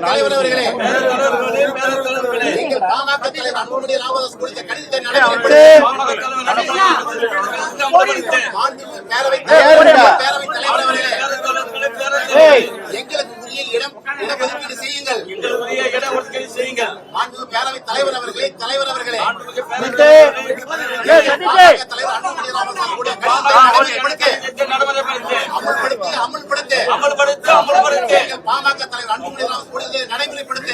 தலைவர் அவர்களே, நீங்கள் பாமக தலைவர் அன்புமணி ராமதாஸ் குறித்த கடிதத்தை நடைமுறைப்படுத்த பேரவைத் தலைவர் அவர்களே, எங்களுக்கு உரிய இடஒதுக்கீடு செய்யுங்கள். பேரவைத் தலைவர் அவர்களே, தலைவர் அவர்களே, தலைவர் அன்புமணி ராமதாஸ் அமுல்படுத்த பாமக தலைவர் அன்புமணி ராமதாஸ் கூடிய நடைமுறைப்படுத்த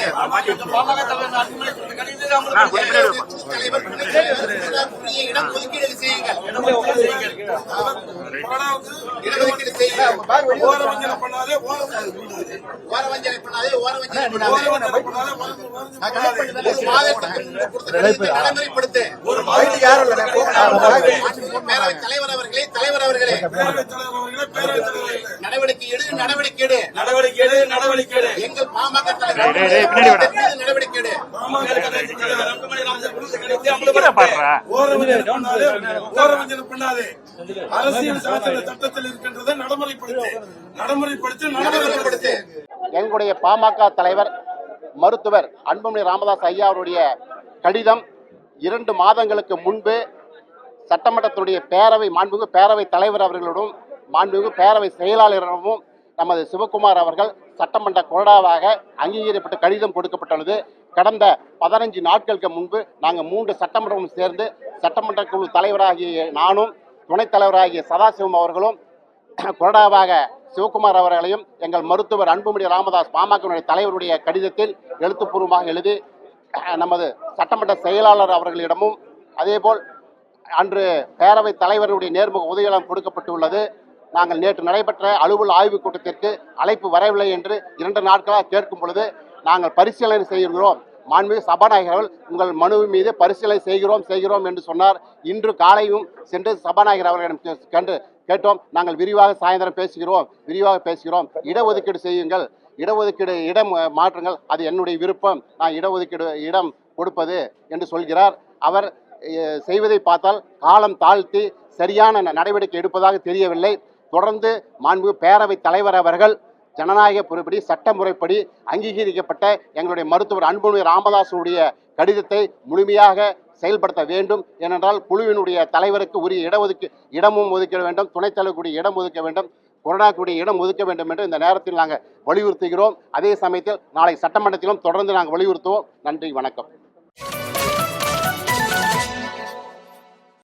தலைவர் உரிய இடம் ஒதுக்கீடு செய்யுங்கள். இடஒதுக்கீடு செய்யுங்கள். ஓரவஞ்சனை பண்ணாதே, நடைமுறைப்படுத்த பேரவைத் தலைவர் அவர்களே, தலைவர் அவர்களே, நடவடிக்கை எடு. எங்கள் பாமக தலைவர் நடவடிக்கை எடு. அரசியல் சட்டத்தில் இருக்கின்றதை நடைமுறைப்படுத்து. எங்களுடைய பாமக தலைவர் மருத்துவர் அன்புமணி ராமதாஸ் ஐயா அவருடைய கடிதம் 2 மாதங்களுக்கு முன்பு சட்டமன்றத்துடைய மாண்புமிகு பேரவைத் தலைவர் அவர்களுடன் மாண்புமிகு பேரவை செயலாளரிடமும் நமது சிவகுமார் அவர்கள் சட்டமன்ற கொறடாவாக அங்கீகரிக்கப்பட்ட கடிதம் கொடுக்கப்பட்டுள்ளது. கடந்த 15 நாட்களுக்கு முன்பு நாங்கள் 3 சட்டமன்றமும் சேர்ந்து சட்டமன்ற குழு தலைவராகிய நானும் துணைத் தலைவராகிய சதாசிவம் அவர்களும் கொறடாவாக சிவகுமார் அவர்களையும் எங்கள் மருத்துவர் அன்புமணி ராமதாஸ் பாமக தலைவருடைய கடிதத்தில் எழுத்துப்பூர்வமாக எழுதி நமது சட்டமன்ற செயலாளர் அவர்களிடமும் அதேபோல் அன்று பேரவைத் தலைவருடைய நேர்முக உதவியாளர் கொடுக்கப்பட்டுள்ளது. நாங்கள் நேற்று நடைபெற்ற அலுவல் ஆய்வுக் கூட்டத்திற்கு அழைப்பு வரவில்லை என்று 2 நாட்களாக கேட்கும் பொழுது நாங்கள் பரிசீலனை செய்கிறோம், மாண்புமிகு சபாநாயகர் உங்கள் மனு மீது பரிசீலனை செய்கிறோம் என்று சொன்னார். இன்று காலையும் சென்று சபாநாயகர் அவர்களிடம் கேட்டோம். நாங்கள் சாயந்தரம் விரிவாக பேசுகிறோம். இடஒதுக்கீடு செய்யுங்கள், இடம் மாற்றுங்கள், அது என்னுடைய விருப்பம், நான் இடம் கொடுப்பது என்று சொல்கிறார். அவர் செய்வதை பார்த்தால் காலம் தாழ்த்தி சரியான நடவடிக்கை எடுப்பதாக தெரியவில்லை. தொடர்ந்து மாண்பு பேரவைத் தலைவர் அவர்கள் ஜனநாயக பொறுப்படி சட்ட முறைப்படி அங்கீகரிக்கப்பட்ட எங்களுடைய மருத்துவர் அன்புமணி ராமதாசுடைய கடிதத்தை முழுமையாக செயல்படுத்த வேண்டும். ஏனென்றால் குழுவினுடைய தலைவருக்கு உரிய இடமும் ஒதுக்க வேண்டும், துணைத் தலைவருடைய இடம் ஒதுக்க வேண்டும், கொரோனாக்குடைய இடம் ஒதுக்க வேண்டும் என்று இந்த நேரத்தில் நாங்கள் வலியுறுத்துகிறோம். அதே சமயத்தில் நாளை சட்டமன்றத்திலும் தொடர்ந்து நாங்கள் வலியுறுத்துவோம். நன்றி, வணக்கம்.